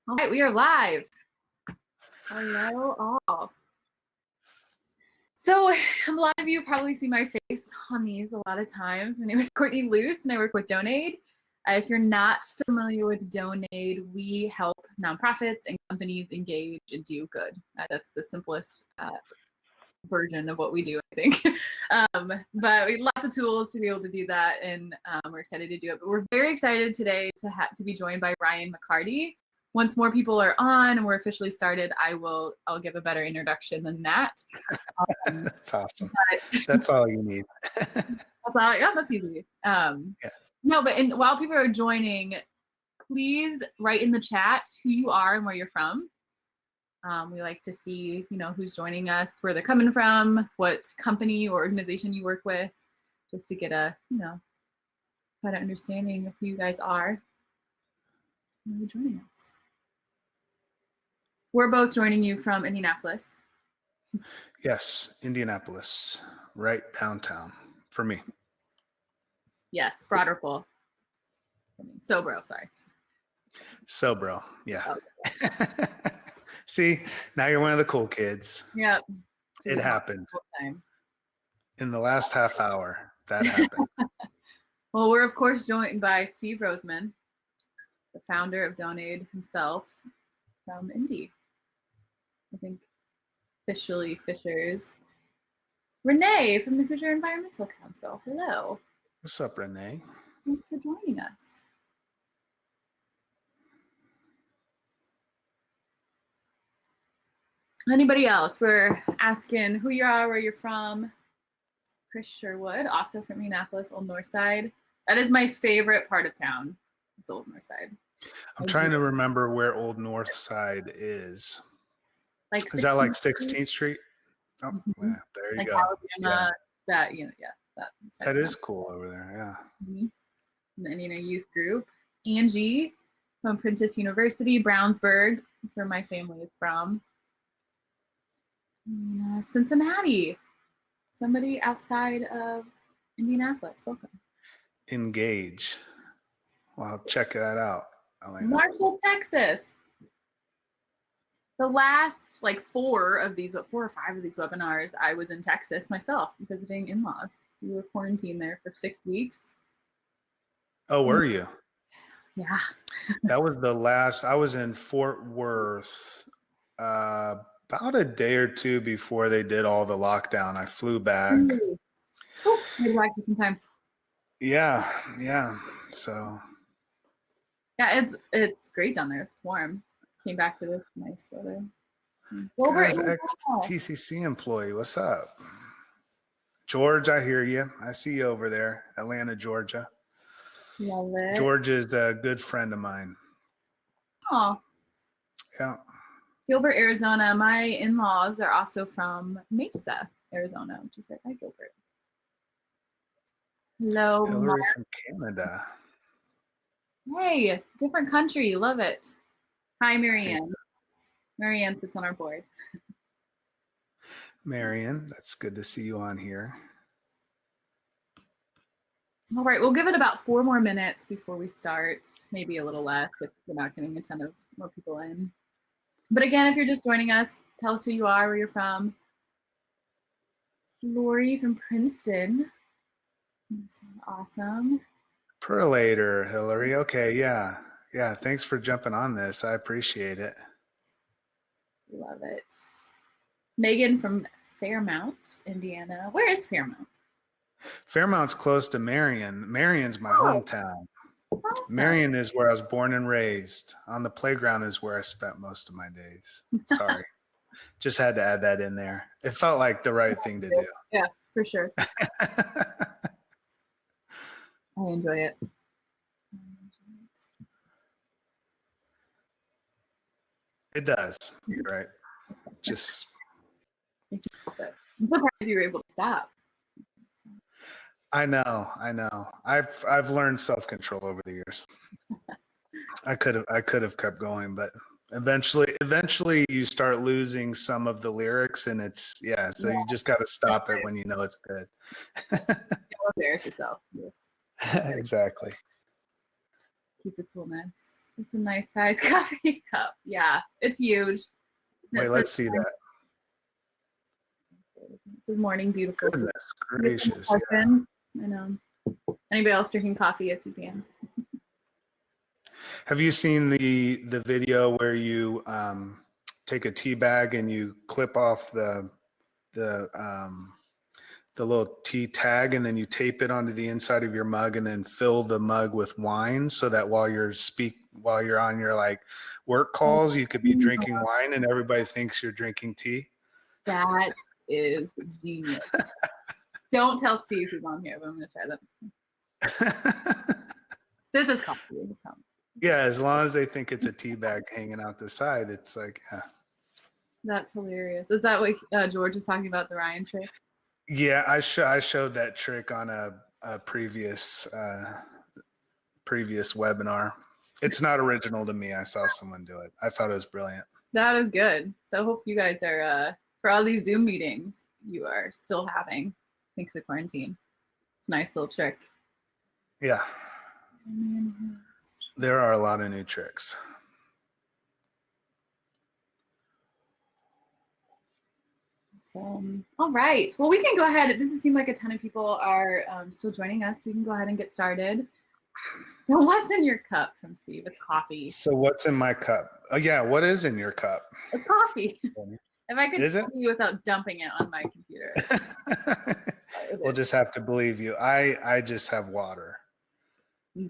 All right, we are live. Hello, all. So a lot of you probably see my face on these a lot of times. My name is Courtney Luce, and I work with Donate. If you're not familiar with Donate, we help nonprofits and companies engage and do good. That's the simplest version of what we do, I think. But we have lots of tools to be able to do that, and we're excited to do it. But we're very excited today to be joined by Ryan McCarty. Once more people are on and we're officially started, I'll give a better introduction than that. That's awesome. That's all you need. That's easy. No, but while people are joining, please write in the chat who you are and where you're from. We like to see, who's joining us, where they're coming from, what company or organization you work with, just to get a, better understanding of who you guys are. And you're joining us. We're both joining you from Indianapolis. Yes, Indianapolis, right downtown for me. Yes, Broderpool. Sobro, sorry. Sobro, yeah. Okay. See, now you're one of the cool kids. Yep. It happened. In the last half hour, that happened. Well, we're of course joined by Steve Roseman, the founder of Donate himself from Indy. I think officially Fishers. Renee from the Fisher Environmental Council. Hello. What's up, Renee? Thanks for joining us. Anybody else? We're asking who you are, where you're from. Chris Sherwood, also from Indianapolis, Old North Side. That is my favorite part of town, is Old North Side. I'm trying to remember where Old North Side is. Is that like 16th Street? Oh, yeah, there you go. Alabama, that is cool over there, yeah. And then, youth group. Angie from Prentice University, Brownsburg. That's where my family is from. And, Cincinnati. Somebody outside of Indianapolis. Welcome. Engage. Well, check that out, Elena. Marshall, Texas. The last 4 or 5 of these webinars, I was in Texas myself visiting in-laws. We were quarantined there for 6 weeks. Oh, were you? Yeah. That was the last. I was in Fort Worth about a day or two before they did all the lockdown. I flew back. Maybe back some time. Yeah. So. Yeah, it's great down there. It's warm. Came back to this nice weather. Guys, ex-TCC employee, what's up? George, I hear you. I see you over there, Atlanta, Georgia. Love it. George is a good friend of mine. Oh. Yeah. Gilbert, Arizona. My in-laws are also from Mesa, Arizona, which is right by Gilbert. Hello, Hillary Mark. from Canada. Hey, different country. Love it. Hi, Marianne. Marianne sits on our board. Marianne, that's good to see you on here. All right, we'll give it about 4 more minutes before we start. Maybe a little less if we're not getting a ton of more people in. But again, if you're just joining us, tell us who you are, where you're from. Lori from Princeton. Awesome. Perlator, Hillary. Okay, yeah. Yeah, thanks for jumping on this. I appreciate it. Love it. Megan from Fairmount, Indiana. Where is Fairmount? Fairmount's close to Marion. Marion's my hometown. Awesome. Marion is where I was born and raised. On the playground is where I spent most of my days. Sorry. Just had to add that in there. It felt like the right thing to do. Yeah, for sure. I enjoy it. It does. You're right. Just. I'm surprised you were able to stop. I know. I've learned self-control over the years. I could have kept going, but eventually you start losing some of the lyrics, and so you just got to stop it when you know it's good. Don't embarrass yourself. Exactly. Keep the coolness. It's a nice size coffee cup. Yeah, it's huge. Wait, let's see that. This is morning beautiful. Goodness gracious. Yeah. I know. Anybody else drinking coffee at 2 p.m.? Have you seen the video where you take a tea bag and you clip off the little tea tag, and then you tape it onto the inside of your mug, and then fill the mug with wine, so that while you're on your like work calls, you could be drinking wine and everybody thinks you're drinking tea? That is genius. Don't tell Steve who's on here, but I'm gonna try that. This is coffee. Yeah, as long as they think it's a tea bag hanging out the side, it's like, yeah. That's hilarious. Is that what George was talking about, the Ryan trick? Yeah, I showed that trick on a previous webinar. It's not original to me. I saw someone do it. I thought it was brilliant. That is good. So I hope you guys are, for all these Zoom meetings you are still having, thanks to quarantine. It's a nice little trick. Yeah. There are a lot of new tricks. So, all right. Well, we can go ahead. It doesn't seem like a ton of people are still joining us. We can go ahead and get started. So what's in your cup from Steve? It's coffee. So what's in my cup? Oh yeah, what is in your cup? It's coffee. If I could Is it? tell you without dumping it on my computer. We'll just have to believe you. I just have water.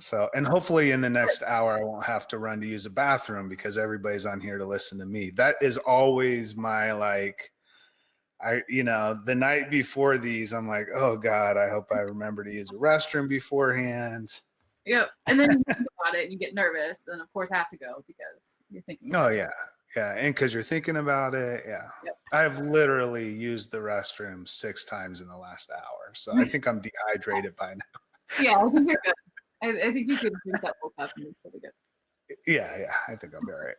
So, and hopefully in the next hour, I won't have to run to use a bathroom because everybody's on here to listen to me. That is always my, like, the night before these, I'm like, oh God, I hope I remember to use a restroom beforehand. Yep. And then you think about it and you get nervous and of course have to go because you're thinking. Oh yeah. Yeah. And because you're thinking about it. Yeah. Yep. I've literally used the restroom 6 times in the last hour. So I think I'm dehydrated by now. Yeah, I think you're good. I think you could drink that whole cup and it's really good. Yeah. I think I'll be all right.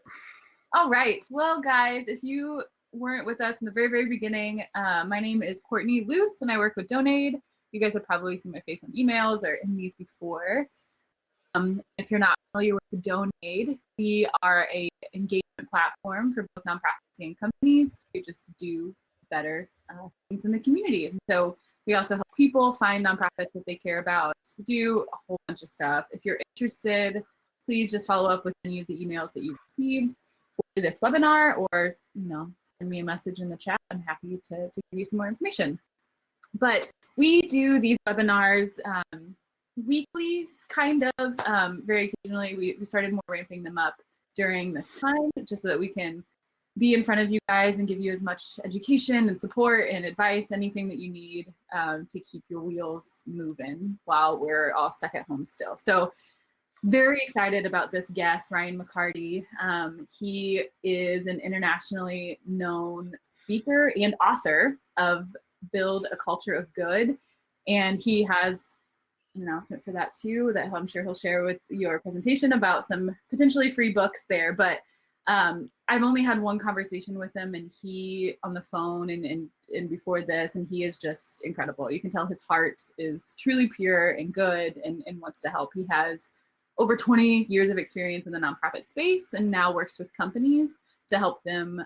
All right. Well, guys, if you weren't with us in the very, very beginning, my name is Courtney Luce and I work with Donate. You guys have probably seen my face on emails or in these before. If you're not familiar with Donate, we are a engagement platform for both nonprofits and companies to just do better things in the community. And so we also help people find nonprofits that they care about, do a whole bunch of stuff. If you're interested, please just follow up with any of the emails that you've received for this webinar, or send me a message in the chat. I'm happy to give you some more information. But we do these webinars weekly, kind of. Very occasionally, we started more ramping them up during this time, just so that we can be in front of you guys and give you as much education and support and advice, anything that you need to keep your wheels moving while we're all stuck at home still. So very excited about this guest, Ryan McCarty. He is an internationally known speaker and author of Build a Culture of Good. And he has an announcement for that too, that I'm sure he'll share with your presentation about some potentially free books there. But I've only had one conversation with him, and he on the phone and before this, and he is just incredible. You can tell his heart is truly pure and good and wants to help. He has over 20 years of experience in the nonprofit space and now works with companies to help them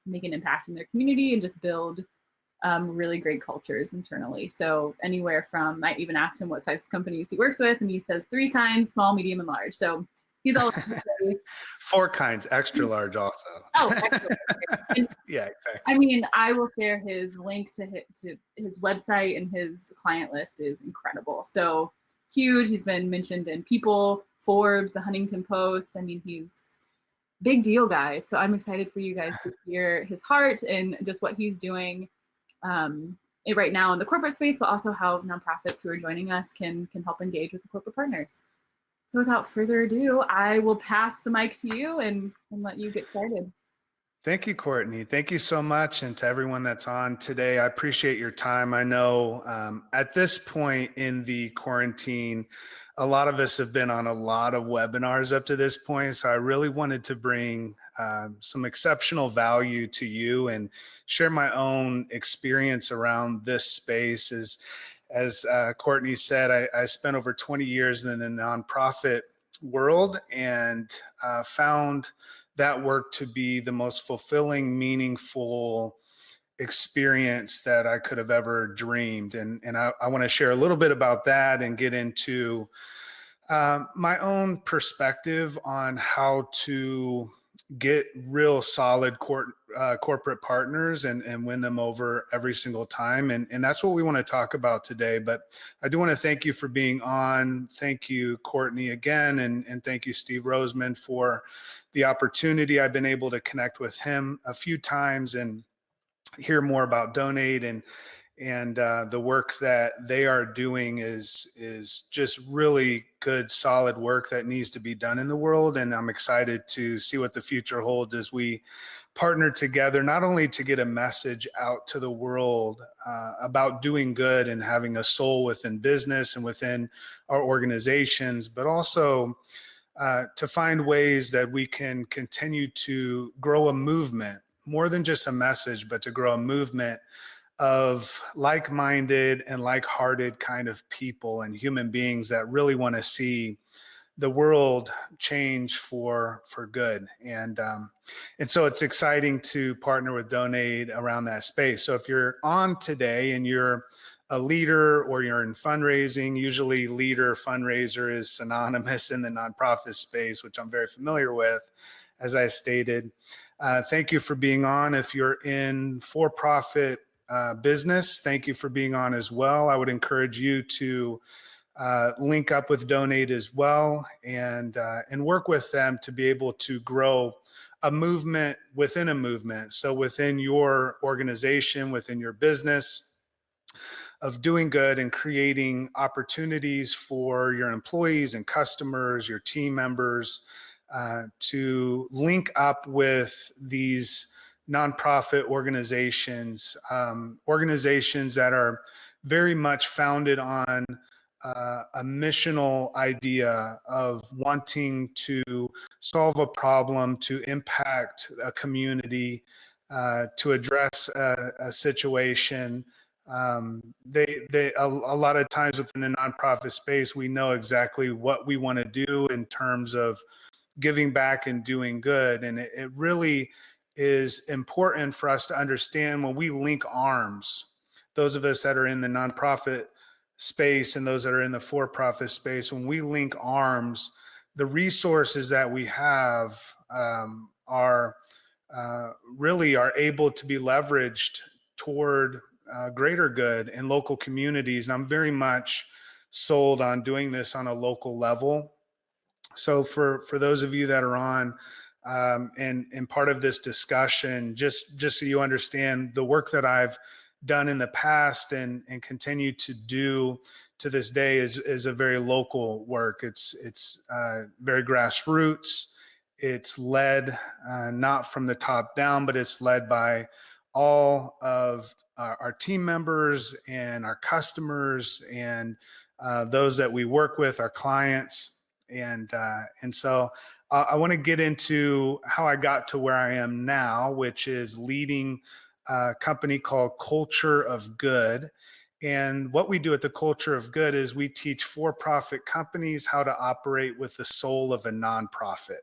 make an impact in their community and just build really great cultures internally. So anywhere from, I even asked him what size companies he works with, and he says 3 kinds: small, medium, and large. So he's all 4 kinds, extra large also. Oh, excellent. Yeah, exactly. I mean, I will share his link to his website, and his client list is incredible. So huge. He's been mentioned in People, Forbes, the Huntington Post. I mean, he's big deal, guys. So I'm excited for you guys to hear his heart and just what he's doing right now in the corporate space, but also how nonprofits who are joining us can help engage with the corporate partners. So without further ado, I will pass the mic to you and let you get started. Thank you, Courtney. Thank you so much. And to everyone that's on today, I appreciate your time. I know at this point in the quarantine, a lot of us have been on a lot of webinars up to this point. So I really wanted to bring some exceptional value to you and share my own experience around this space. As Courtney said, I spent over 20 years in the nonprofit world and found that work to be the most fulfilling, meaningful experience that I could have ever dreamed. And I want to share a little bit about that and get into my own perspective on how to get real solid corporate partners and win them over every single time. And that's what we want to talk about today. But I do want to thank you for being on. Thank you, Courtney, again. And thank you, Steve Roseman, for the opportunity. I've been able to connect with him a few times and hear more about Donate and the work that they are doing is just really good, solid work that needs to be done in the world. And I'm excited to see what the future holds as we partner together, not only to get a message out to the world about doing good and having a soul within business and within our organizations, but also to find ways that we can continue to grow a movement, more than just a message, but to grow a movement of like-minded and like-hearted kind of people and human beings that really want to see the world change for good. And so it's exciting to partner with Donate around that space. So if you're on today and you're a leader or you're in fundraising, usually leader fundraiser is synonymous in the nonprofit space, which I'm very familiar with, as I stated. Thank you for being on. If you're in for-profit business, thank you for being on as well. I would encourage you to link up with Donate as well and work with them to be able to grow a movement within a movement. So within your organization, within your business, of doing good and creating opportunities for your employees and customers, your team members, to link up with these nonprofit organizations, organizations that are very much founded on a missional idea of wanting to solve a problem, to impact a community, to address a situation. A lot of times within the nonprofit space, we know exactly what we want to do in terms of giving back and doing good. And it really is important for us to understand when we link arms, those of us that are in the nonprofit space and those that are in the for-profit space, when we link arms, the resources that we have are able to be leveraged toward greater good in local communities. And I'm very much sold on doing this on a local level. So for those of you that are on and part of this discussion, just so you understand the work that I've done in the past and continue to do to this day is a very local work. It's very grassroots. It's led not from the top down, but it's led by all of our team members and our customers and those that we work with, our clients. And so I want to get into how I got to where I am now, which is leading a company called Culture of Good. And what we do at the Culture of Good is we teach for-profit companies how to operate with the soul of a nonprofit.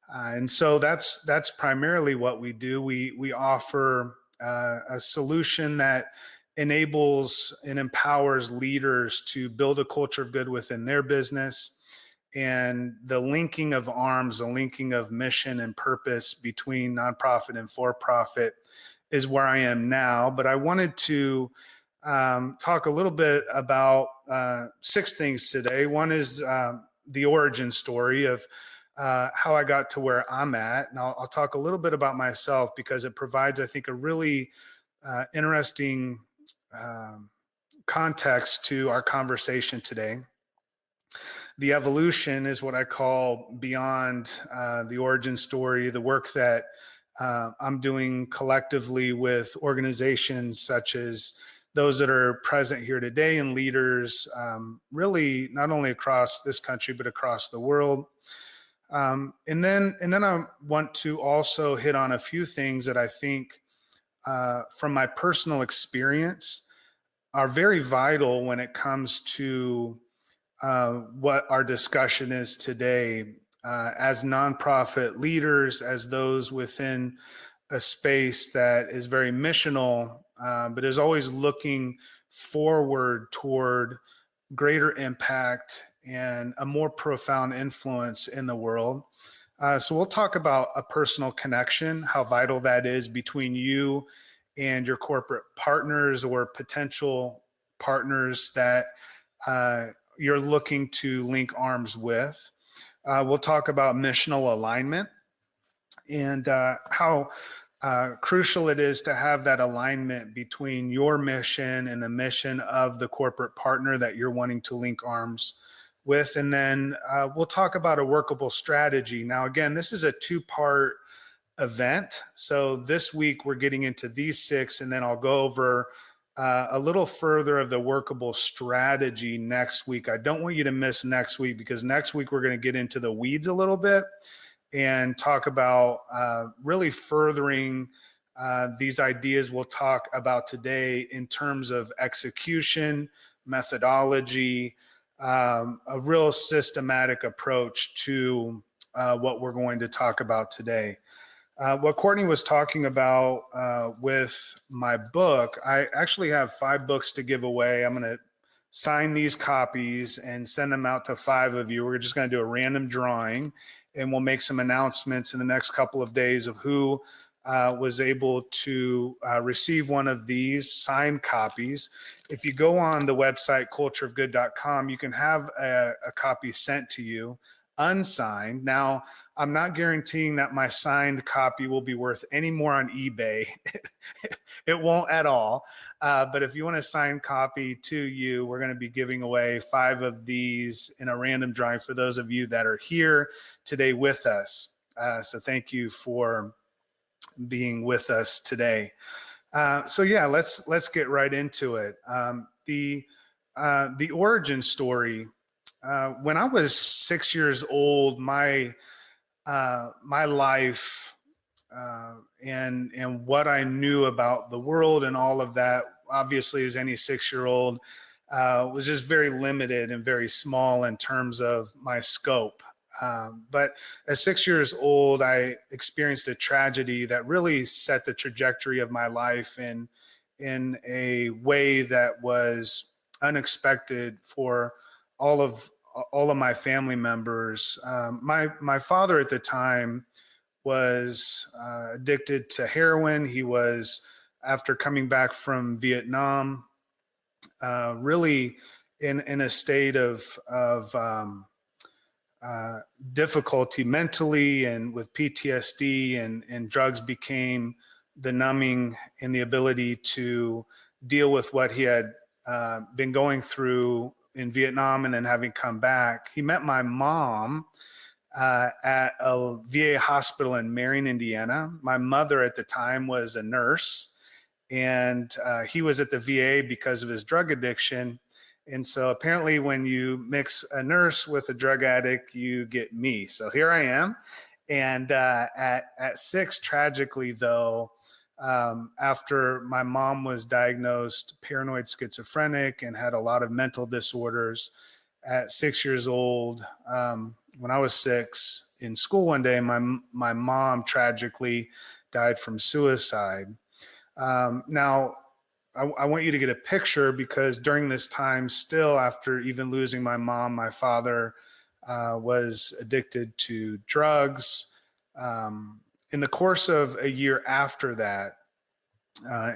And so that's primarily what we do. We offer a solution that enables and empowers leaders to build a culture of good within their business. And the linking of arms, the linking of mission and purpose between nonprofit and for-profit is where I am now. But I wanted to talk a little bit about 6 things today. One is the origin story of how I got to where I'm at. And I'll talk a little bit about myself because it provides, I think, a really interesting context to our conversation today. The evolution is what I call beyond the origin story, the work that I'm doing collectively with organizations such as those that are present here today and leaders really not only across this country, but across the world. And then I want to also hit on a few things that I think from my personal experience are very vital when it comes to what our discussion is today. As nonprofit leaders, as those within a space that is very missional, but is always looking forward toward greater impact and a more profound influence in the world. So we'll talk about a personal connection, how vital that is between you and your corporate partners or potential partners that you're looking to link arms with. We'll talk about missional alignment and how crucial it is to have that alignment between your mission and the mission of the corporate partner that you're wanting to link arms with. And then we'll talk about a workable strategy. Now, again, this is a two-part event. So this week we're getting into these 6, and then I'll go over a little further of the workable strategy next week. I don't want you to miss next week, because next week we're going to get into the weeds a little bit and talk about really furthering these ideas we'll talk about today in terms of execution, methodology, a real systematic approach to what we're going to talk about today. What Courtney was talking about with my book, I actually have 5 books to give away. I'm going to sign these copies and send them out to 5 of you. We're just going to do a random drawing, and we'll make some announcements in the next couple of days of who was able to receive one of these signed copies. If you go on the website cultureofgood.com, you can have a copy sent to you unsigned. Now, I'm not guaranteeing that my signed copy will be worth any more on eBay. It won't at all. But if you want a signed copy to you, we're going to be giving away 5 of these in a random drawing for those of you that are here today with us. So thank you for being with us today. So yeah, let's get right into it. The origin story. When I was 6 years old, my life and what I knew about the world and all of that, obviously, as any 6-year-old, was just very limited and very small in terms of my scope. But at 6 years old, I experienced a tragedy that really set the trajectory of my life in a way that was unexpected for all of my family members. My father at the time was addicted to heroin. He was, after coming back from Vietnam, really in a state of difficulty mentally and with PTSD, and drugs became the numbing and the ability to deal with what he had been going through in Vietnam and then having come back. He met my mom at a VA hospital in Marion, Indiana. My mother at the time was a nurse, and he was at the VA because of his drug addiction. And so apparently when you mix a nurse with a drug addict, you get me. So here I am. And at 6, tragically though, after my mom was diagnosed paranoid schizophrenic and had a lot of mental disorders, at 6 years old, when I was 6, in school one day, my mom tragically died from suicide. Now, I want you to get a picture, because during this time, still after even losing my mom, my father was addicted to drugs. In the course of a year after that,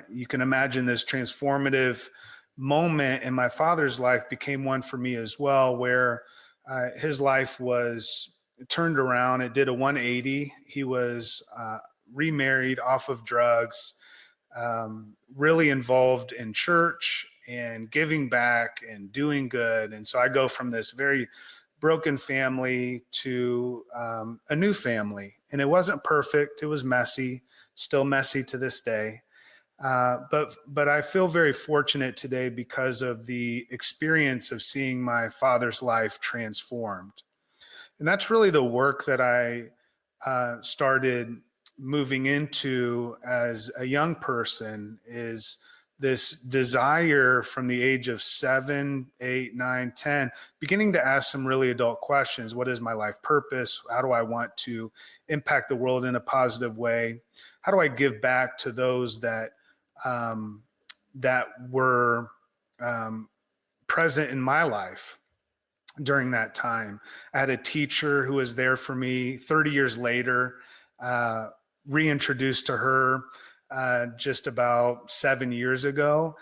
you can imagine this transformative moment in my father's life became one for me as well, where his life was turned around. It did a 180. He was remarried, off of drugs, really involved in church and giving back and doing good. And so I go from this very broken family to a new family. And it wasn't perfect. It was messy, still messy to this day. But I feel very fortunate today because of the experience of seeing my father's life transformed. And that's really the work that I started moving into as a young person, is this desire from the age of 7, 8, 9, 10, beginning to ask some really adult questions. What is my life purpose? How do I want to impact the world in a positive way? How do I give back to those that that were present in my life during that time? I had a teacher who was there for me 30 years later, reintroduced to her just about 7 years ago,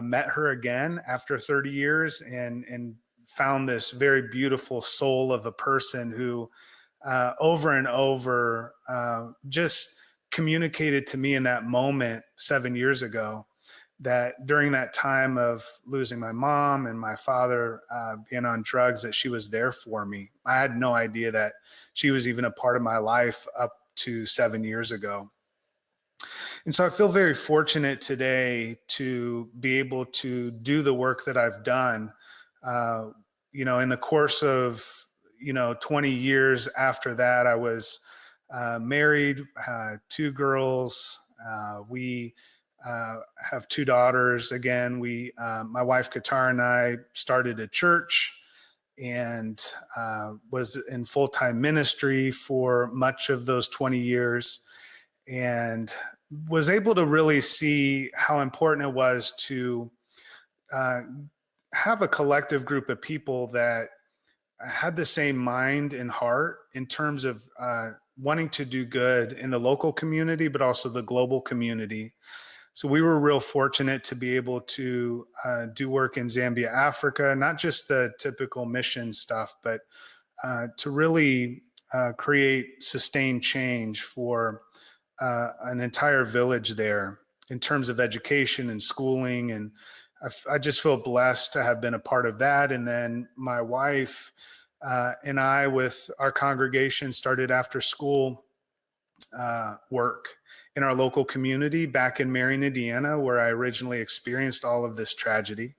met her again after 30 years and found this very beautiful soul of a person who over and over just communicated to me in that moment 7 years ago that during that time of losing my mom and my father being on drugs, that she was there for me. I had no idea that she was even a part of my life up to 7 years ago. And so I feel very fortunate today to be able to do the work that I've done. In the course of, 20 years after that, I was married, 2 girls. We have 2 daughters. Again, my wife Qatar and I started a church and was in full-time ministry for much of those 20 years, and was able to really see how important it was to have a collective group of people that had the same mind and heart in terms of wanting to do good in the local community, but also the global community. So we were real fortunate to be able to do work in Zambia, Africa, not just the typical mission stuff, but to really create sustained change for an entire village there in terms of education and schooling. And I just feel blessed to have been a part of that. And then my wife and I, with our congregation, started after school work in our local community back in Marion, Indiana, where I originally experienced all of this tragedy.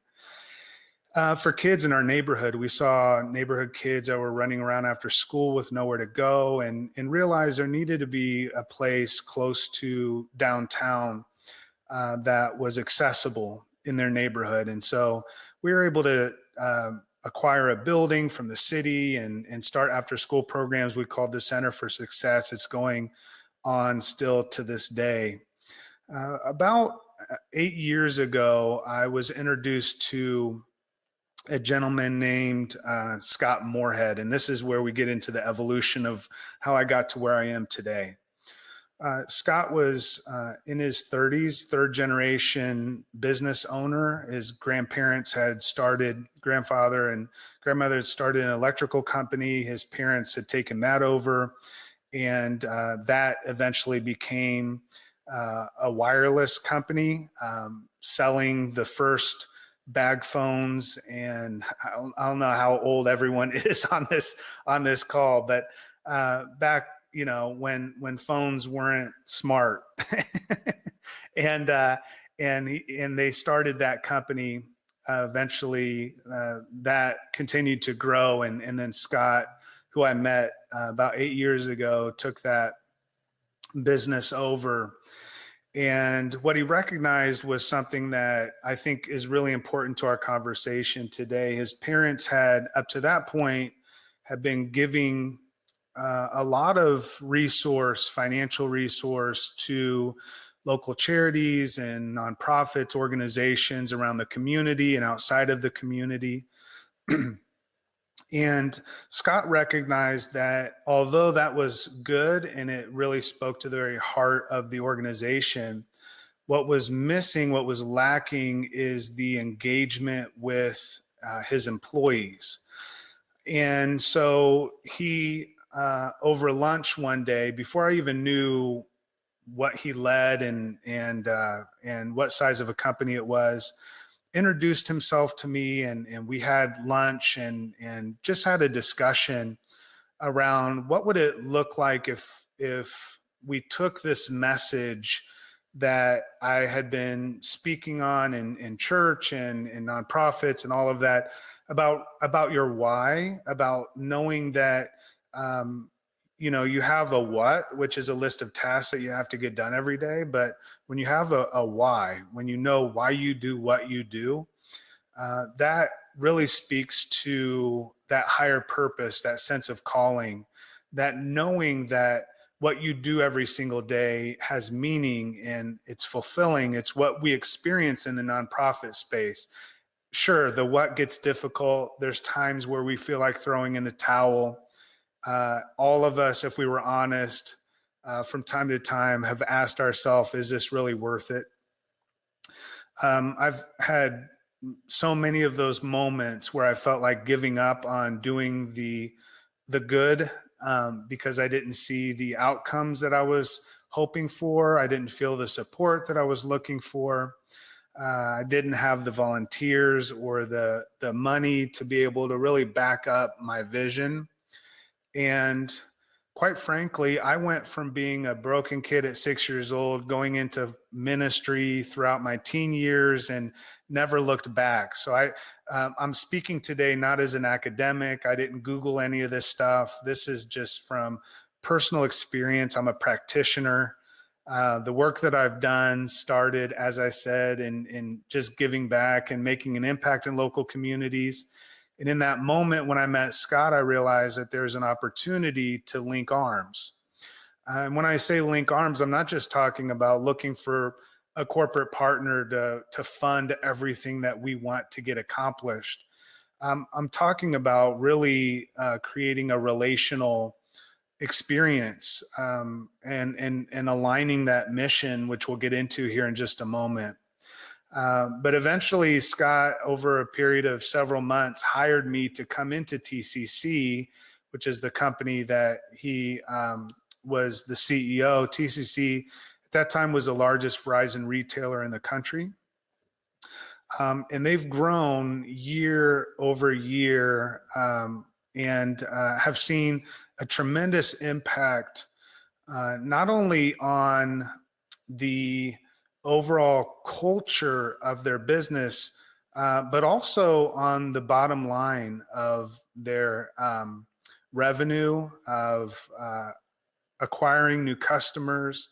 For kids in our neighborhood, we saw neighborhood kids that were running around after school with nowhere to go, and realized there needed to be a place close to downtown that was accessible in their neighborhood. And so we were able to acquire a building from the city and start after school programs we called the Center for Success. It's going on still to this day. About 8 years ago, I was introduced to a gentleman named Scott Moorhead, and this is where we get into the evolution of how I got to where I am today. Scott was in his 30s, third generation business owner. His grandfather and grandmother had started an electrical company. His parents had taken that over, and that eventually became a wireless company, selling the first bag phones. And I don't know how old everyone is on this call, but back when phones weren't smart, and they started that company. Eventually, that continued to grow, and then Scott, who I met about 8 years ago, took that business over. And what he recognized was something that I think is really important to our conversation today. His parents had, up to that point, had been giving a lot of financial resource to local charities and nonprofits, organizations around the community and outside of the community. And Scott recognized that although that was good and it really spoke to the very heart of the organization, what was missing, what was lacking, is the engagement with his employees. And so he, over lunch one day, before I even knew what he led and what size of a company it was, introduced himself to me, and we had lunch and just had a discussion around what would it look like if we took this message that I had been speaking on in church and in nonprofits and all of that, about your why, about knowing that you have a what, which is a list of tasks that you have to get done every day. But when you have a why, when you know why you do what you do, that really speaks to that higher purpose, that sense of calling, that knowing that what you do every single day has meaning and it's fulfilling. It's what we experience in the nonprofit space. Sure, the what gets difficult. There's times where we feel like throwing in the towel. All of us, if we were honest, from time to time have asked ourselves, is this really worth it? I've had so many of those moments where I felt like giving up on doing the good, because I didn't see the outcomes that I was hoping for. I didn't feel the support that I was looking for. I didn't have the volunteers or the money to be able to really back up my vision. And quite frankly, I went from being a broken kid at 6 years old, going into ministry throughout my teen years, and never looked back. So I'm speaking today not as an academic. I didn't Google any of this stuff. This is just from personal experience. I'm a practitioner. The work that I've done started, as I said, in just giving back and making an impact in local communities. And in that moment when I met Scott, I realized that there's an opportunity to link arms. And when I say link arms, I'm not just talking about looking for a corporate partner to fund everything that we want to get accomplished. I'm talking about really creating a relational experience, and aligning that mission, which we'll get into here in just a moment. But eventually, Scott, over a period of several months, hired me to come into TCC, which is the company that he was the CEO. TCC at that time was the largest Verizon retailer in the country. And they've grown year over year, and have seen a tremendous impact, not only on the overall culture of their business, but also on the bottom line of their revenue, of acquiring new customers.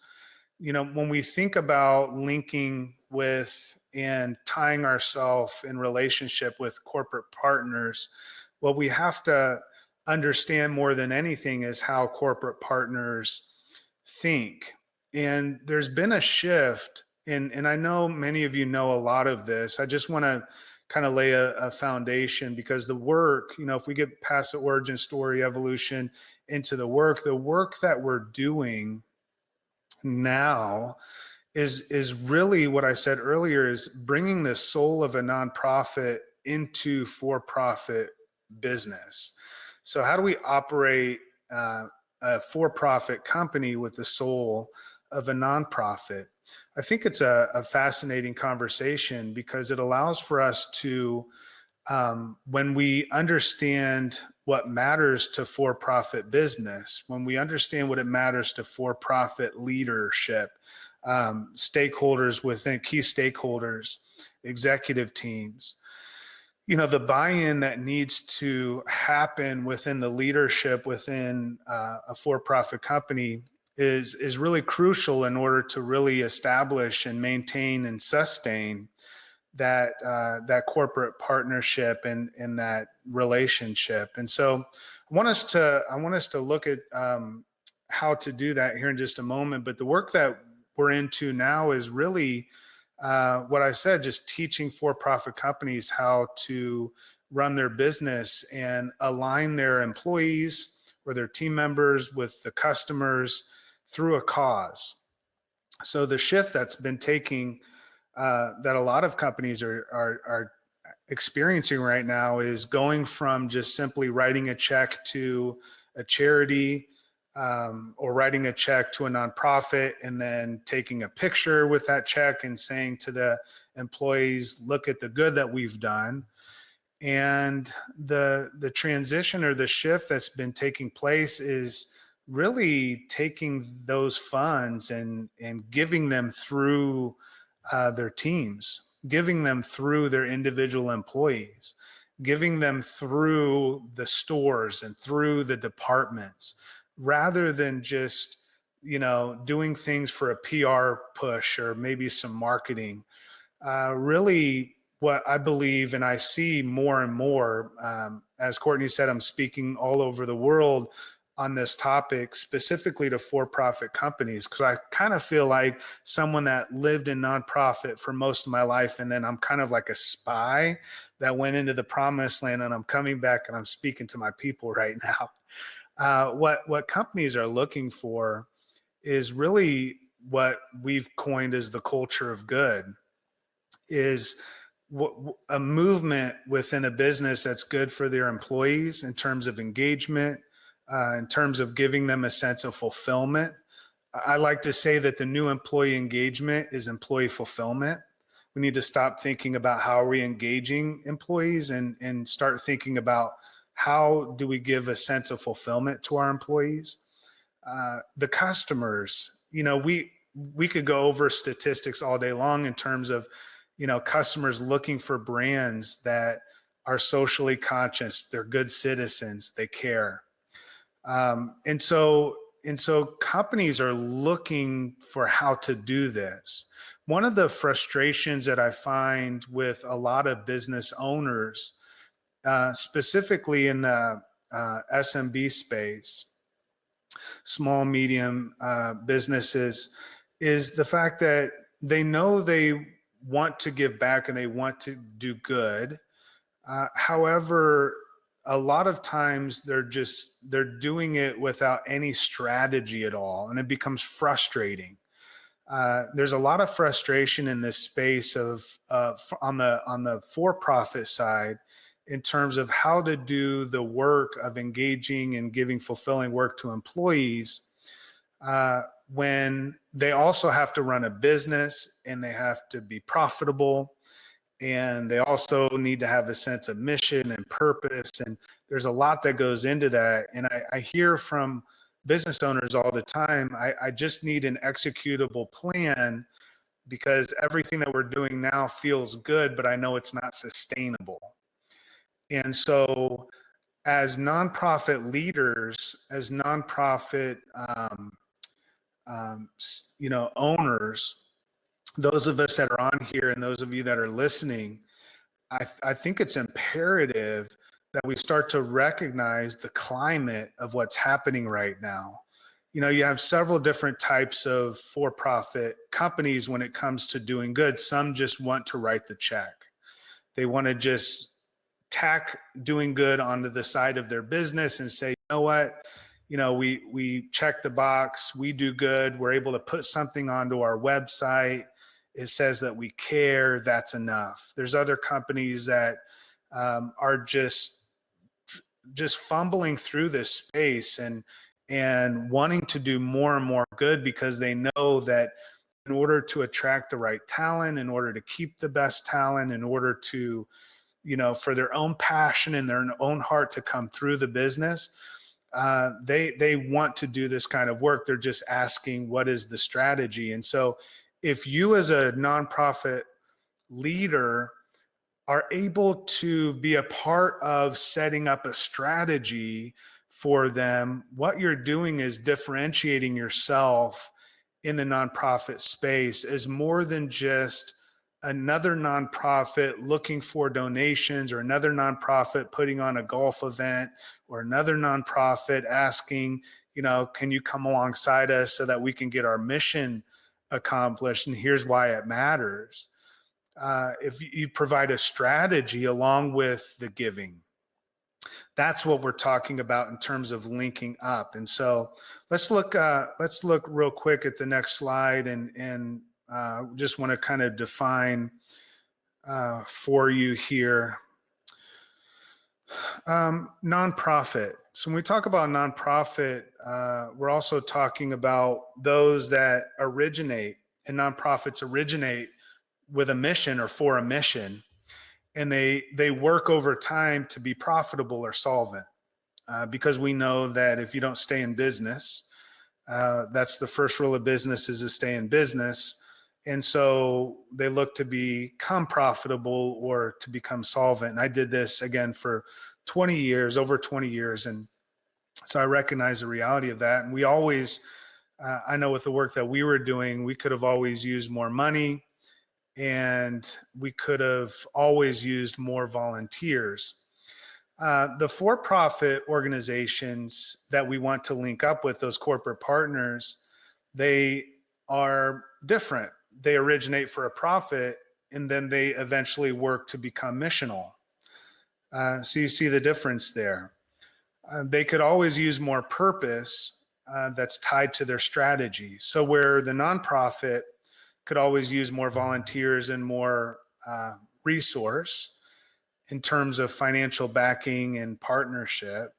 When we think about linking with and tying ourselves in relationship with corporate partners, what we have to understand more than anything is how corporate partners think. And there's been a shift, and I know many of you know a lot of this. I just want to kind of lay a foundation, because the work, if we get past the origin story, evolution, into the work that we're doing now is really what I said earlier, is bringing the soul of a nonprofit into for-profit business. So how do we operate a for-profit company with the soul of a nonprofit? I think it's a fascinating conversation, because it allows for us to, when we understand what matters to for-profit business, when we understand what it matters to for-profit leadership, stakeholders within, key stakeholders, executive teams, the buy-in that needs to happen within the leadership within a for-profit company is really crucial in order to really establish and maintain and sustain that corporate partnership and that relationship. And so I want us to look at how to do that here in just a moment. But the work that we're into now is really what I said, just teaching for-profit companies how to run their business and align their employees or their team members with the customers through a cause. So the shift that's been taking, that a lot of companies are experiencing right now, is going from just simply writing a check to a charity, or writing a check to a nonprofit and then taking a picture with that check and saying to the employees, look at the good that we've done. And the transition or the shift that's been taking place is really taking those funds and giving them through their teams, giving them through their individual employees, giving them through the stores and through the departments, rather than just, doing things for a PR push or maybe some marketing. Really, what I believe and I see more and more, as Courtney said, I'm speaking all over the world on this topic, specifically to for-profit companies, because I kind of feel like someone that lived in nonprofit for most of my life, and then I'm kind of like a spy that went into the promised land, and I'm coming back and I'm speaking to my people right now. What companies are looking for is really what we've coined as the culture of good, is a movement within a business that's good for their employees in terms of engagement, in terms of giving them a sense of fulfillment. I like to say that the new employee engagement is employee fulfillment. We need to stop thinking about how are we engaging employees and start thinking about how do we give a sense of fulfillment to our employees. The customers, we could go over statistics all day long in terms of, customers looking for brands that are socially conscious, they're good citizens, they care. And so companies are looking for how to do this. One of the frustrations that I find with a lot of business owners, specifically in the SMB space, small, medium businesses, is the fact that they know they want to give back and they want to do good. However, a lot of times they're doing it without any strategy at all, and it becomes frustrating. There's a lot of frustration in this space of on the for-profit side in terms of how to do the work of engaging and giving fulfilling work to employees, when they also have to run a business and they have to be profitable, and they also need to have a sense of mission and purpose. And there's a lot that goes into that. And I hear from business owners all the time, I just need an executable plan because everything that we're doing now feels good, but I know it's not sustainable. And so as nonprofit leaders, as nonprofit owners, those of us that are on here and those of you that are listening, I think it's imperative that we start to recognize the climate of what's happening right now. You have several different types of for-profit companies when it comes to doing good. Some just want to write the check. They want to just tack doing good onto the side of their business and say, you know what, we check the box, we do good, we're able to put something onto our website, it says that we care, that's enough. There's other companies that are just fumbling through this space and wanting to do more and more good because they know that in order to attract the right talent, in order to keep the best talent, in order to, for their own passion and their own heart to come through the business, they want to do this kind of work. They're just asking, what is the strategy? And so if you as a nonprofit leader are able to be a part of setting up a strategy for them, what you're doing is differentiating yourself in the nonprofit space as more than just another nonprofit looking for donations, or another nonprofit putting on a golf event, or another nonprofit asking, can you come alongside us so that we can get our mission accomplished? And here's why it matters. If you provide a strategy along with the giving, that's what we're talking about in terms of linking up. And so let's look real quick at the next slide, and just want to kind of define for you here. Nonprofit. So when we talk about nonprofit, we're also talking about those that originate, and nonprofits originate with a mission or for a mission, and they work over time to be profitable or solvent, because we know that if you don't stay in business, that's the first rule of business, is to stay in business. And so they look to become profitable or to become solvent. And I did this again for 20 years, over 20 years. And So I recognize the reality of that. And we always, I know with the work that we were doing, we could have always used more money, and we could have always used more volunteers. The for-profit organizations that we want to link up with, those corporate partners, they are different. They originate for a profit, and then they eventually work to become missional. So you see the difference there. They could always use more purpose that's tied to their strategy. So where the nonprofit could always use more volunteers and more resource in terms of financial backing and partnership,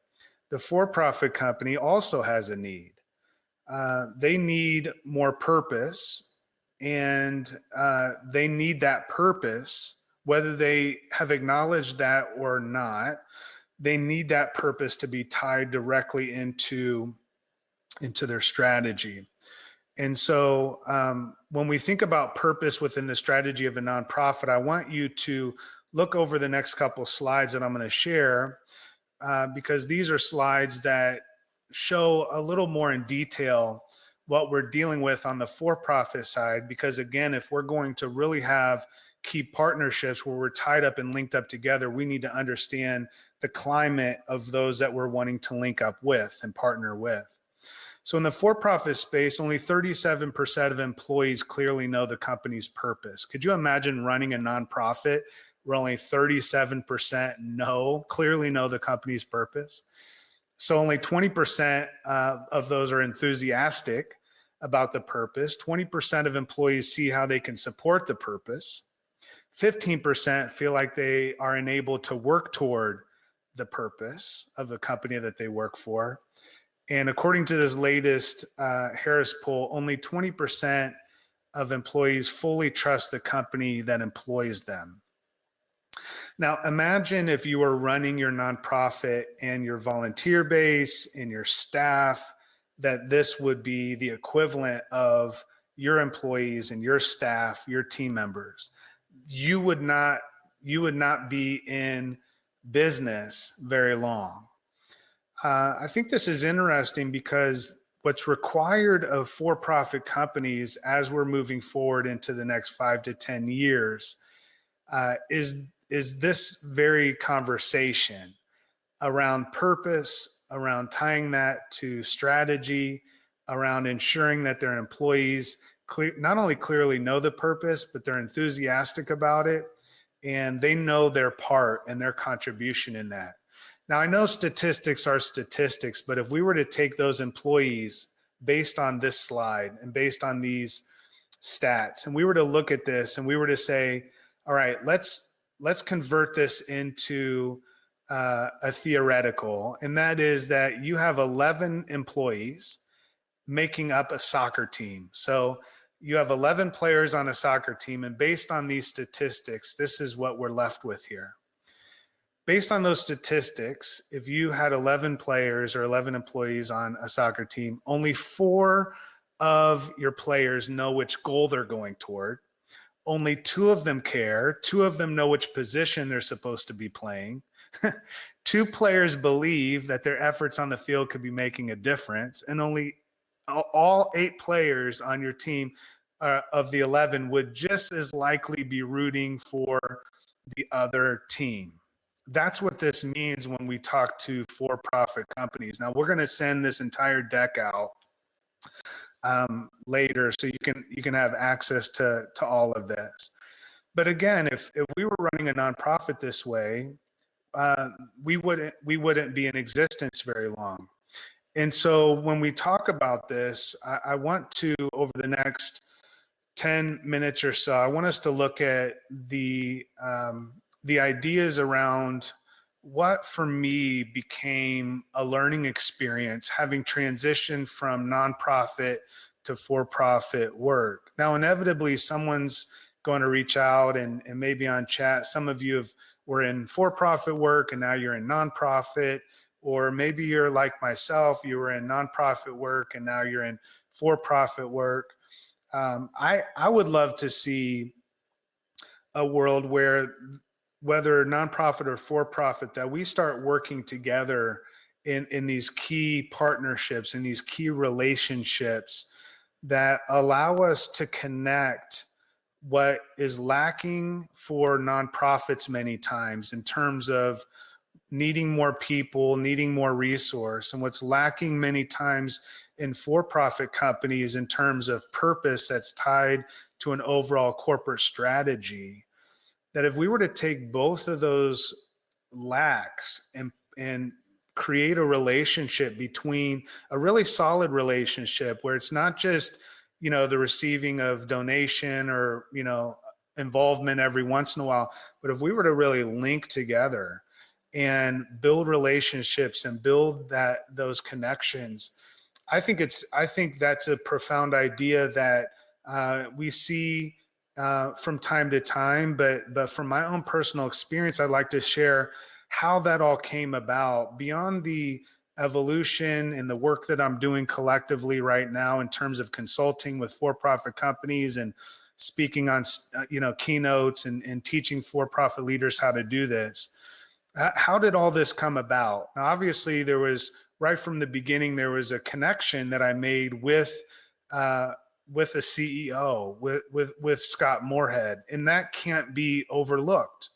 the for-profit company also has a need. They need more purpose, and they need that purpose, whether they have acknowledged that or not. They need that purpose to be tied directly into their strategy. And so when we think about purpose within the strategy of a nonprofit, I want you to look over the next couple slides that I'm going to share, because these are slides that show a little more in detail what we're dealing with on the for-profit side. Because again, if we're going to really have key partnerships where we're tied up and linked up together, we need to understand the climate of those that we're wanting to link up with and partner with. So in the for-profit space, only 37% of employees clearly know the company's purpose. Could you imagine running a nonprofit where only 37% clearly know the company's purpose? So only 20% of those are enthusiastic about the purpose. 20% of employees see how they can support the purpose. 15% feel like they are enabled to work toward the purpose of the company that they work for. And according to this latest Harris poll, only 20% of employees fully trust the company that employs them. Now, imagine if you were running your nonprofit and your volunteer base and your staff, that this would be the equivalent of your employees and your staff, your team members. You would not be in business very long. I think this is interesting because what's required of for-profit companies as we're moving forward into the next 5 to 10 years is this very conversation around purpose, around tying that to strategy, around ensuring that their employees not only clearly know the purpose, but they're enthusiastic about it, and they know their part and their contribution in that. Now, I know statistics are statistics, but if we were to take those employees based on this slide and based on these stats, and we were to look at this and we were to say, all right, let's convert this into a theoretical, and that is that you have 11 employees making up a soccer team. So you have 11 players on a soccer team, and based on these statistics, this is what we're left with here. Based on those statistics, if you had 11 players or 11 employees on a soccer team, only 4 of your players know which goal they're going toward. Only 2 of them care. 2 of them know which position they're supposed to be playing. 2 players believe that their efforts on the field could be making a difference. And only all 8 players on your team of the 11 would just as likely be rooting for the other team. That's what this means when we talk to for-profit companies. Now, we're going to send this entire deck out later, so you can have access to all of this. But again, if we were running a nonprofit this way, we wouldn't be in existence very long. And so when we talk about this, I want to, over the next 10 minutes or so, I want us to look at the ideas around what for me became a learning experience having transitioned from nonprofit to for-profit work. Now, inevitably, someone's going to reach out and maybe on chat, some of you were in for-profit work and now you're in nonprofit, or maybe you're like myself, you were in nonprofit work and now you're in for-profit work. I would love to see a world where, whether nonprofit or for-profit, that we start working together in these key partnerships, in these key relationships that allow us to connect what is lacking for nonprofits many times in terms of needing more people, needing more resource, and what's lacking many times in for-profit companies in terms of purpose that's tied to an overall corporate strategy. That if we were to take both of those lacks and create a relationship between a really solid relationship where it's not just, the receiving of donation or, involvement every once in a while, but if we were to really link together and build relationships and build those connections, I think that's a profound idea that we see from time to time, but from my own personal experience, I'd like to share how that all came about beyond the evolution and the work that I'm doing collectively right now in terms of consulting with for-profit companies and speaking on keynotes and teaching for-profit leaders how to do this. How did all this come about? Now, obviously, there was right from the beginning, there was a connection that I made with a CEO, with Scott Moorhead, and that can't be overlooked.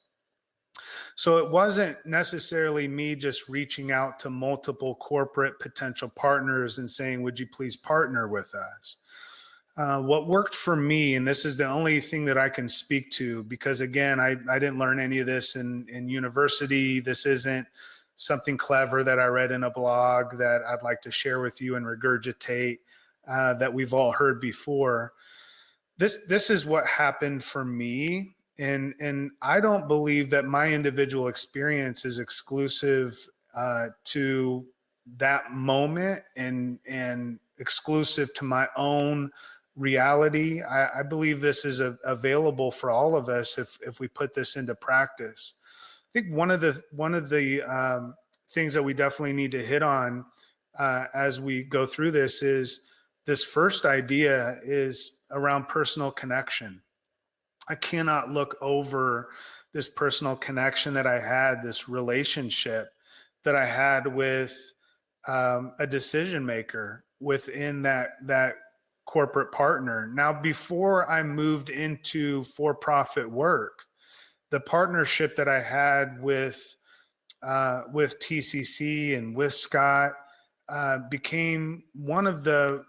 So it wasn't necessarily me just reaching out to multiple corporate potential partners and saying, would you please partner with us? What worked for me, and this is the only thing that I can speak to, because again, I didn't learn any of this in university. This isn't something clever that I read in a blog that I'd like to share with you and regurgitate that we've all heard before. This is what happened for me. And I don't believe that my individual experience is exclusive to that moment and exclusive to my own reality. I believe this is available for all of us if we put this into practice. I think one of the things that we definitely need to hit on as we go through this is this first idea is around personal connection. I cannot look over this personal connection that I had, this relationship that I had with a decision maker within that corporate partner. Now, before I moved into for-profit work, the partnership that I had with TCC and with Scott became one of the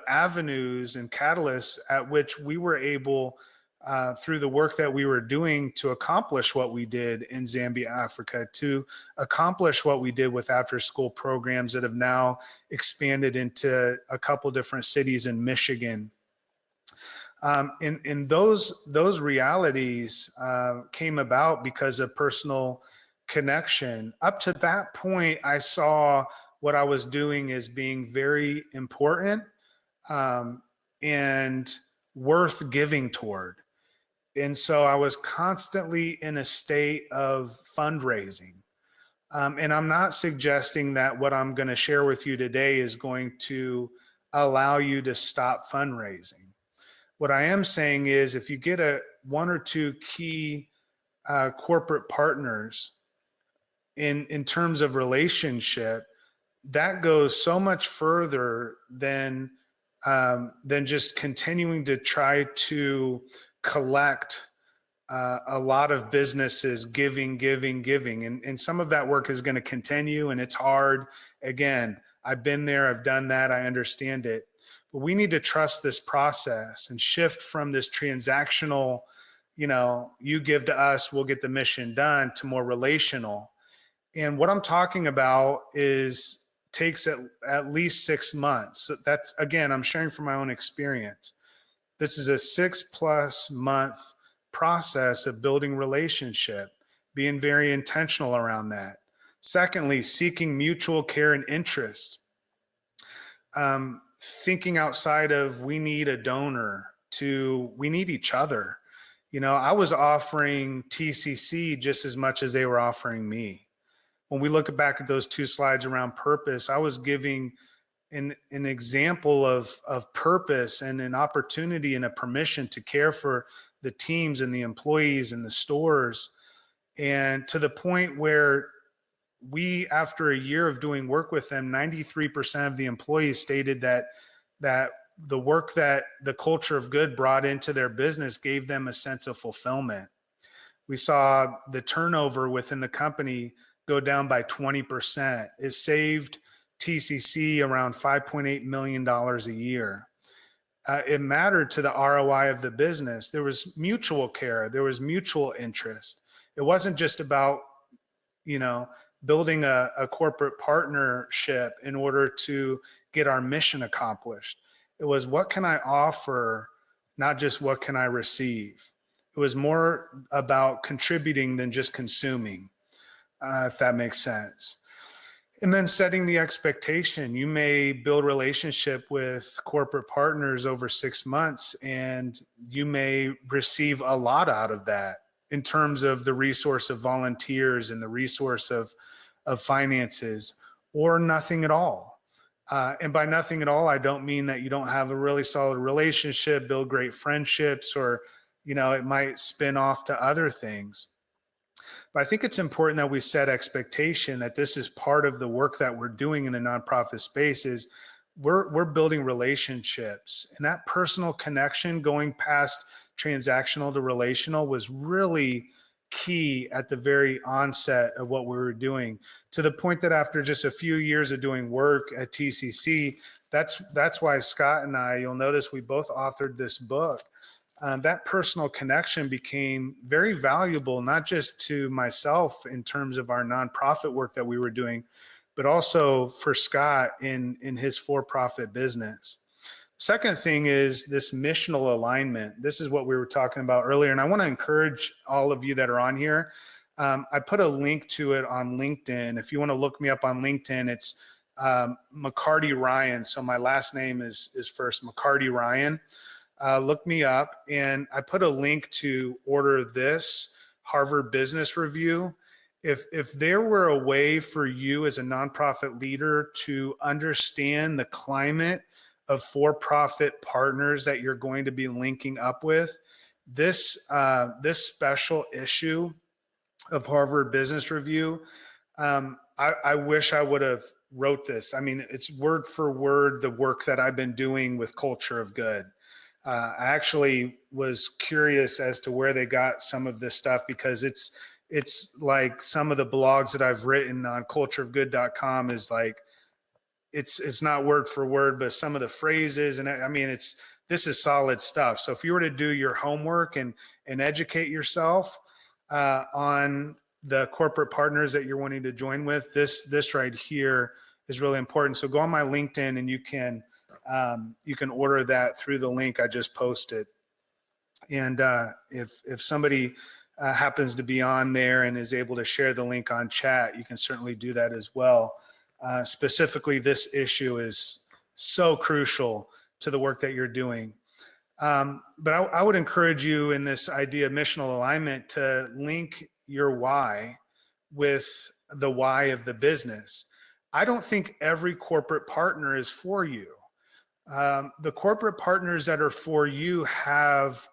avenues and catalysts at which we were able, through the work that we were doing, to accomplish what we did in Zambia, Africa, to accomplish what we did with after-school programs that have now expanded into a couple different cities in Michigan. And those realities came about because of personal connection. Up to that point, I saw what I was doing as being very important and worth giving toward. And so I was constantly in a state of fundraising. And I'm not suggesting that what I'm going to share with you today is going to allow you to stop fundraising. What I am saying is if you get one or two key corporate partners in terms of relationship, that goes so much further than just continuing to try to collect a lot of businesses giving. And some of that work is going to continue, and it's hard. Again, I've been there, I've done that, I understand it. But we need to trust this process and shift from this transactional, you give to us, we'll get the mission done, to more relational. And what I'm talking about takes at least 6 months. So that's, again, I'm sharing from my own experience. This is a 6+ month process of building relationship, being very intentional around that. Secondly, seeking mutual care and interest. Thinking outside of we need a donor to we need each other. I was offering TCC just as much as they were offering me. When we look back at those 2 slides around purpose, I was giving an example of purpose and an opportunity and a permission to care for the teams and the employees and the stores. And to the point where we, after a year of doing work with them, 93% of the employees stated that the work that the culture of good brought into their business gave them a sense of fulfillment. We saw the turnover within the company go down by 20%. It saved TCC around $5.8 million a year. It mattered to the ROI of the business. There was mutual care. There was mutual interest. It wasn't just about, building a corporate partnership in order to get our mission accomplished. It was, what can I offer, not just what can I receive. It was more about contributing than just consuming, if that makes sense. And then setting the expectation. You may build relationship with corporate partners over 6 months, and you may receive a lot out of that in terms of the resource of volunteers and the resource of finances, or nothing at all. And by nothing at all, I don't mean that you don't have a really solid relationship, build great friendships, or it might spin off to other things. But I think it's important that we set expectation that this is part of the work that we're doing in the nonprofit space. Is we're building relationships, and that personal connection going past transactional to relational was really key at the very onset of what we were doing, to the point that after just a few years of doing work at TCC, that's why Scott and I, you'll notice we both authored this book. That personal connection became very valuable, not just to myself in terms of our nonprofit work that we were doing, but also for Scott in his for-profit business. Second thing is this missional alignment. This is what we were talking about earlier. And I want to encourage all of you that are on here. I put a link to it on LinkedIn. If you want to look me up on LinkedIn, it's McCarty Ryan. So my last name is first McCarty Ryan. Look me up, and I put a link to order this Harvard Business Review. If there were a way for you as a nonprofit leader to understand the climate of for-profit partners that you're going to be linking up with, this special issue of Harvard Business Review, I wish I would have wrote this. I mean, it's word for word the work that I've been doing with Culture of Good. I actually was curious as to where they got some of this stuff, because it's like some of the blogs that I've written on cultureofgood.com is like, it's not word for word, but some of the phrases, and I mean, this is solid stuff. So if you were to do your homework and educate yourself on the corporate partners that you're wanting to join with, this right here is really important. So go on my LinkedIn, and you can order that through the link I just posted. And if somebody happens to be on there and is able to share the link on chat, you can certainly do that as well. Specifically, this issue is so crucial to the work that you're doing. But I would encourage you in this idea of missional alignment to link your why with the why of the business. I don't think every corporate partner is for you. The corporate partners that are for you have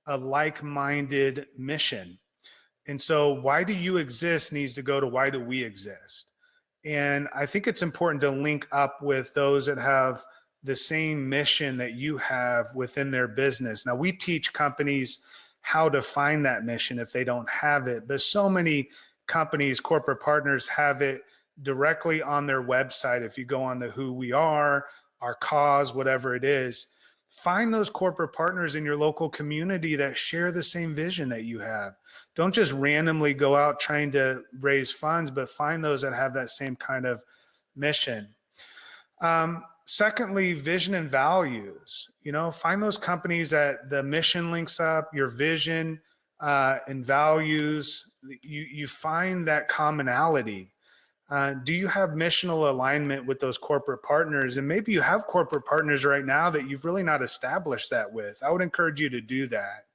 a like-minded mission. And so why do you exist needs to go to why do we exist? And I think it's important to link up with those that have the same mission that you have within their business. Now, we teach companies how to find that mission if they don't have it, but so many companies, corporate partners, have it directly on their website. If you go on the who we are, our cause, whatever it is, find those corporate partners in your local community that share the same vision that you have. Don't just randomly go out trying to raise funds, but find those that have that same kind of mission. Secondly, vision and values. Find those companies that the mission links up, your vision and values. You find that commonality. Do you have missional alignment with those corporate partners? And maybe you have corporate partners right now that you've really not established that with. I would encourage you to do that.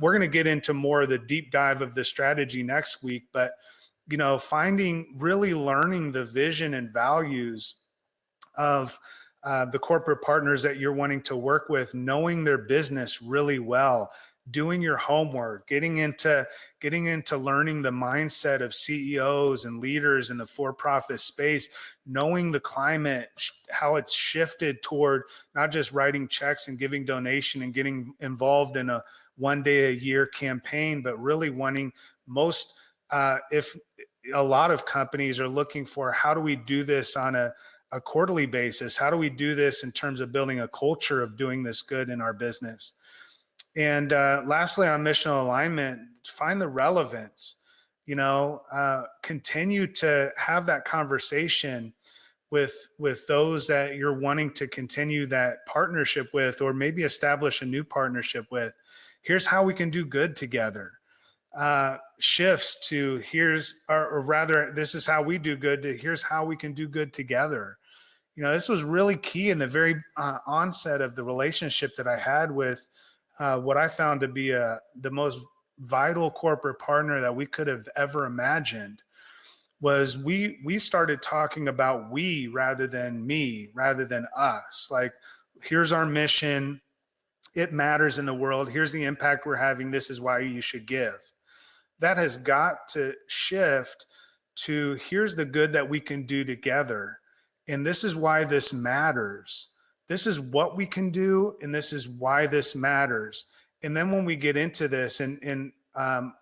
We're going to get into more of the deep dive of the strategy next week, but really learning the vision and values of the corporate partners that you're wanting to work with, knowing their business really well, doing your homework, getting into learning the mindset of CEOs and leaders in the for-profit space, knowing the climate, how it's shifted toward not just writing checks and giving donation and getting involved in a 1 day a year campaign, but really wanting if a lot of companies are looking for, how do we do this on a quarterly basis? How do we do this in terms of building a culture of doing this good in our business? And lastly, on missional alignment, find the relevance, continue to have that conversation with those that you're wanting to continue that partnership with, or maybe establish a new partnership with. Here's how we can do good together. Shifts to or rather, this is how we do good, to here's how we can do good together. This was really key in the very onset of the relationship that I had with what I found to be the most vital corporate partner that we could have ever imagined. Was we started talking about we rather than me, rather than us. Like, here's our mission. It matters in the world. Here's the impact we're having. This is why you should give. That has got to shift to, here's the good that we can do together. And this is why this matters. This is what we can do, and this is why this matters. And then when we get into this, and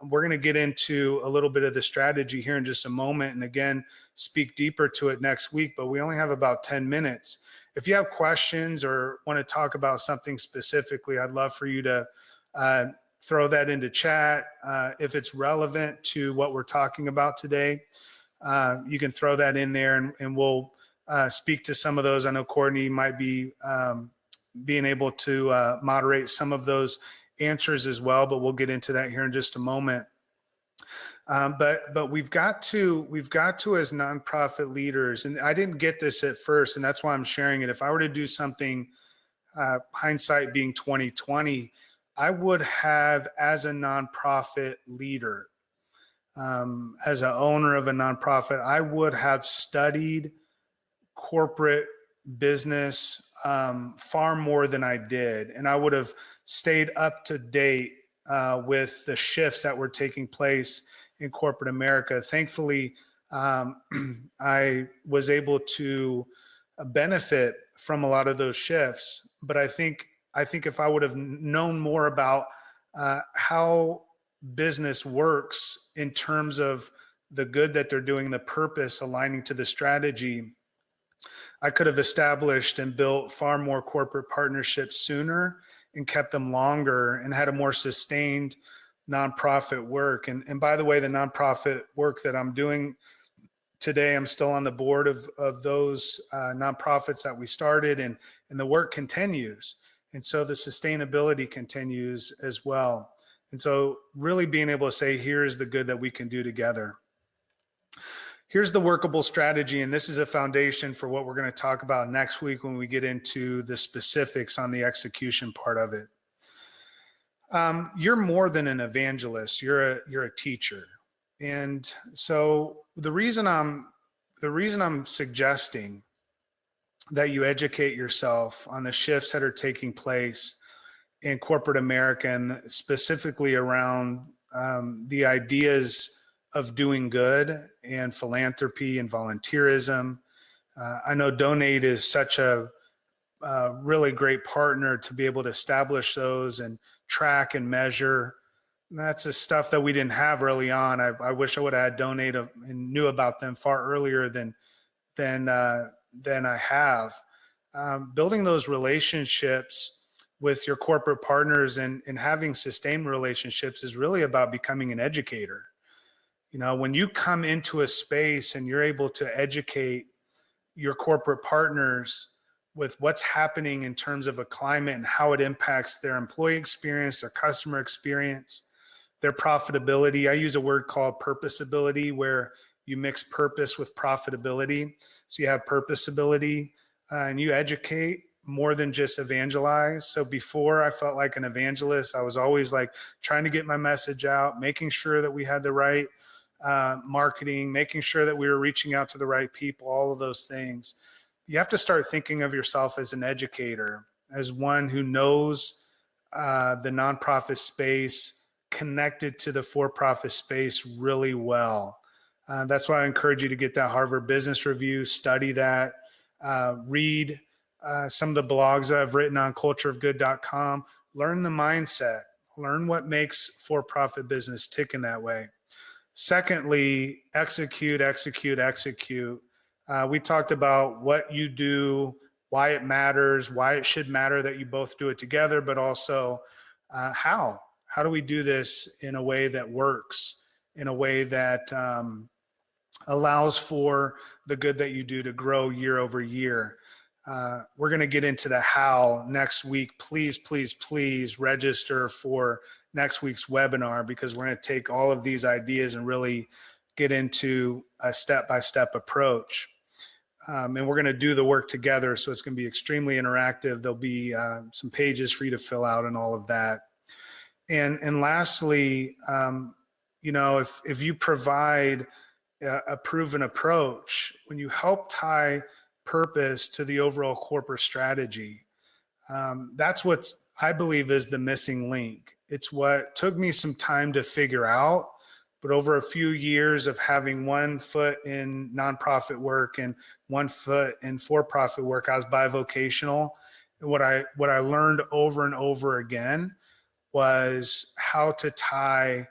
we're going to get into a little bit of the strategy here in just a moment, and again, speak deeper to it next week, but we only have about 10 minutes. If you have questions or want to talk about something specifically, I'd love for you to throw that into chat. If it's relevant to what we're talking about today, you can throw that in there, and we'll speak to some of those. I know Courtney might be being able to moderate some of those answers as well, but we'll get into that here in just a moment. But we've got to as nonprofit leaders, and I didn't get this at first, and that's why I'm sharing it. If I were to do something, hindsight being 2020, I would have, as a nonprofit leader, as an owner of a nonprofit, I would have studied corporate business far more than I did, and I would have stayed up to date with the shifts that were taking place in corporate America. Thankfully, I was able to benefit from a lot of those shifts, but I think if I would have known more about how business works in terms of the good that they're doing, the purpose aligning to the strategy, I could have established and built far more corporate partnerships sooner and kept them longer and had a more sustained nonprofit work. And by the way, the nonprofit work that I'm doing today, I'm still on the board of those nonprofits that we started, and the work continues. And so the sustainability continues as well. And so really being able to say, here's the good that we can do together. Here's the workable strategy, and this is a foundation for what we're going to talk about next week when we get into the specifics on the execution part of it. You're more than an evangelist. You're a teacher. And so the reason I'm suggesting that you educate yourself on the shifts that are taking place in corporate America, and specifically around the ideas of doing good and philanthropy and volunteerism. I know Donate is such a really great partner to be able to establish those and track and measure. And that's the stuff that we didn't have early on. I wish I would have had Donate and knew about them far earlier than I have. Building those relationships with your corporate partners and having sustained relationships is really about becoming an educator. When you come into a space and you're able to educate your corporate partners with what's happening in terms of a climate and how it impacts their employee experience, their customer experience, their profitability. I use a word called purposability, where you mix purpose with profitability. So you have purposability and you educate more than just evangelize. So before I felt like an evangelist, I was always like trying to get my message out, making sure that we had the right marketing, making sure that we were reaching out to the right people, all of those things. You have to start thinking of yourself as an educator, as one who knows the nonprofit space connected to the for-profit space really well. That's why I encourage you to get that Harvard Business Review, study that, read some of the blogs I've written on cultureofgood.com, learn the mindset, learn what makes for-profit business tick in that way. Secondly, execute, execute, execute. We talked about what you do, why it matters, why it should matter that you both do it together, but also how. How do we do this in a way that works, in a way that allows for the good that you do to grow year over year? We're going to get into the how next week. Please, please, please register for next week's webinar, because we're going to take all of these ideas and really get into a step-by-step approach. And we're going to do the work together, so it's going to be extremely interactive. There'll be some pages for you to fill out and all of that. And lastly, if you provide a proven approach, when you help tie purpose to the overall corporate strategy, that's what I believe is the missing link. It's what took me some time to figure out, but over a few years of having one foot in nonprofit work and one foot in for-profit work, I was bivocational. And what I learned over and over again was how to tie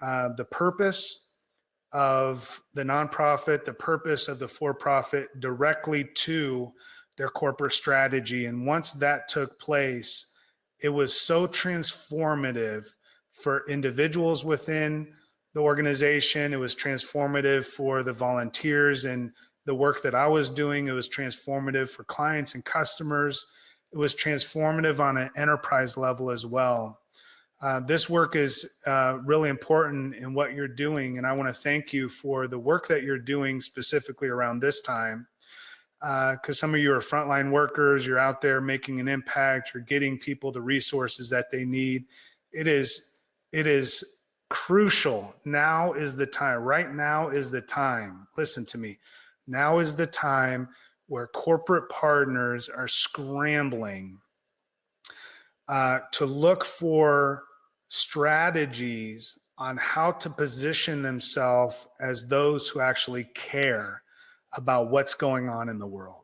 the purpose of the nonprofit, the purpose of the for-profit directly to their corporate strategy. And once that took place, it was so transformative for individuals within the organization. It was transformative for the volunteers and the work that I was doing. It was transformative for clients and customers. It was transformative on an enterprise level as well. This work is really important in what you're doing, and I want to thank you for the work that you're doing specifically around this time, because some of you are frontline workers. You're out there making an impact. You're getting people the resources that they need. It is crucial. Now is the time. Right now is the time. Listen to me. Now is the time where corporate partners are scrambling to look for strategies on how to position themselves as those who actually care about what's going on in the world.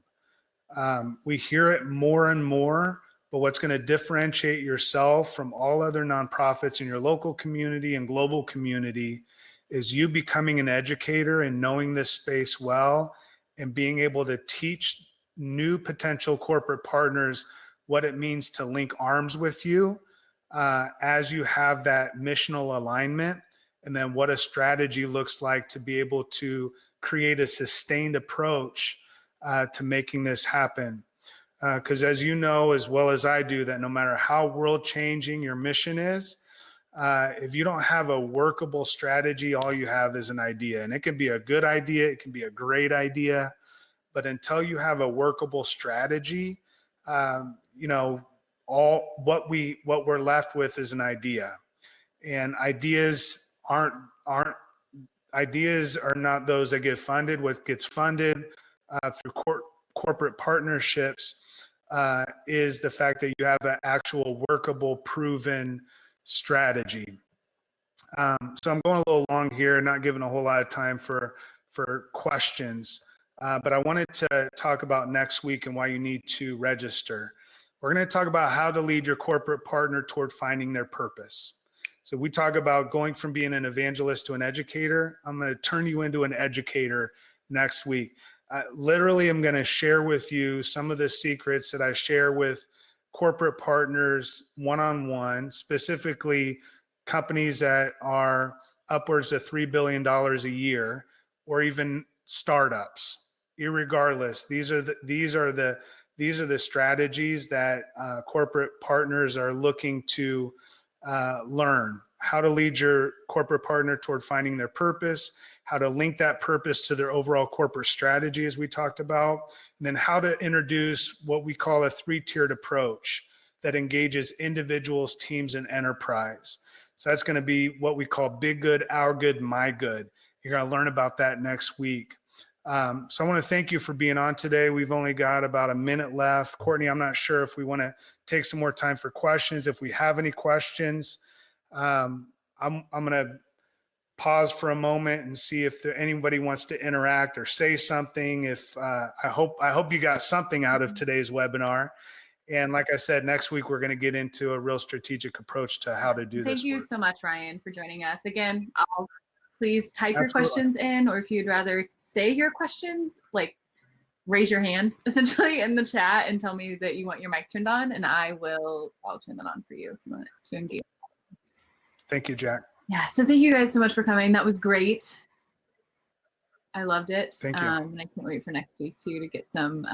We hear it more and more, but what's going to differentiate yourself from all other nonprofits in your local community and global community is you becoming an educator and knowing this space well and being able to teach new potential corporate partners what it means to link arms with you as you have that missional alignment, and then what a strategy looks like to be able to create a sustained approach to making this happen. Because as you know, as well as I do, that no matter how world changing your mission is, if you don't have a workable strategy, all you have is an idea. And it can be a good idea, it can be a great idea, but until you have a workable strategy, all what we're left with is an idea. And ideas are not those that get funded. What gets funded through corporate partnerships is the fact that you have an actual workable, proven strategy. So I'm going a little long here, not giving a whole lot of time for questions, but I wanted to talk about next week and why you need to register. We're going to talk about how to lead your corporate partner toward finding their purpose. So we talk about going from being an evangelist to an educator. I'm going to turn you into an educator next week. Literally, I'm going to share with you some of the secrets that I share with corporate partners one-on-one, specifically companies that are upwards of $3 billion a year, or even startups. Irregardless, these are the strategies that corporate partners are looking to learn. How to lead your corporate partner toward finding their purpose, how to link that purpose to their overall corporate strategy, as we talked about, and then how to introduce what we call a three-tiered approach that engages individuals, teams, and enterprise. So that's going to be what we call big good, our good, my good. You're going to learn about that next week. So I want to thank you for being on today. We've only got about a minute left. Courtney, I'm not sure if we want to take some more time for questions. If we have any questions, I'm going to pause for a moment and see if anybody wants to interact or say something. If I hope you got something out of today's webinar. And like I said, next week, we're going to get into a real strategic approach to how to do this. Thank you so much, Ryan, for joining us. Again, please type Absolutely. your questions in, or if you'd rather say your questions, like raise your hand essentially in the chat and tell me that you want your mic turned on, and I'll turn that on for you if you want to engage. Thank you, Jack. Yeah, so thank you guys so much for coming. That was great. I loved it. Thank you. And I can't wait for next week too to get some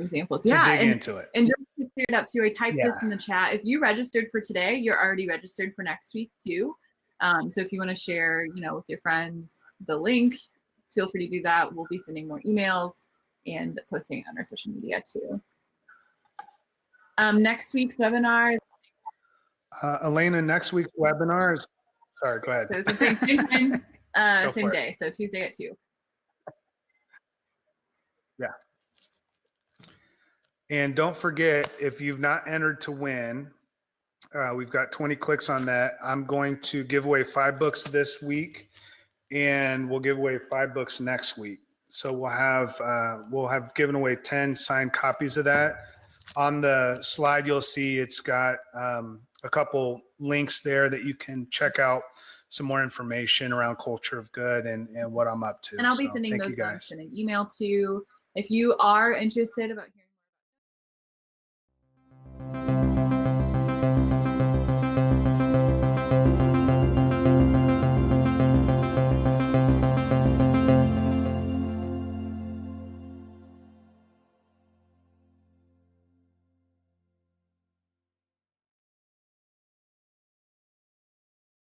examples. To dig into it. And just to clear it up too, I typed this in the chat. If you registered for today, you're already registered for next week too. So if you want to share, with your friends the link, feel free to do that. We'll be sending more emails and posting it on our social media too. Next week's webinar. Elena, next week's webinar is, sorry, go ahead. So it's the same time, same day. So Tuesday at 2. Yeah. And don't forget, if you've not entered to win, we've got 20 clicks on that. I'm going to give away 5 books this week, and we'll give away 5 books next week. So we'll have given away 10 signed copies of that. On the slide, you'll see it's got a couple links there that you can check out some more information around Culture of Good and what I'm up to. And I'll be sending those links in an email too. If you are interested about hearing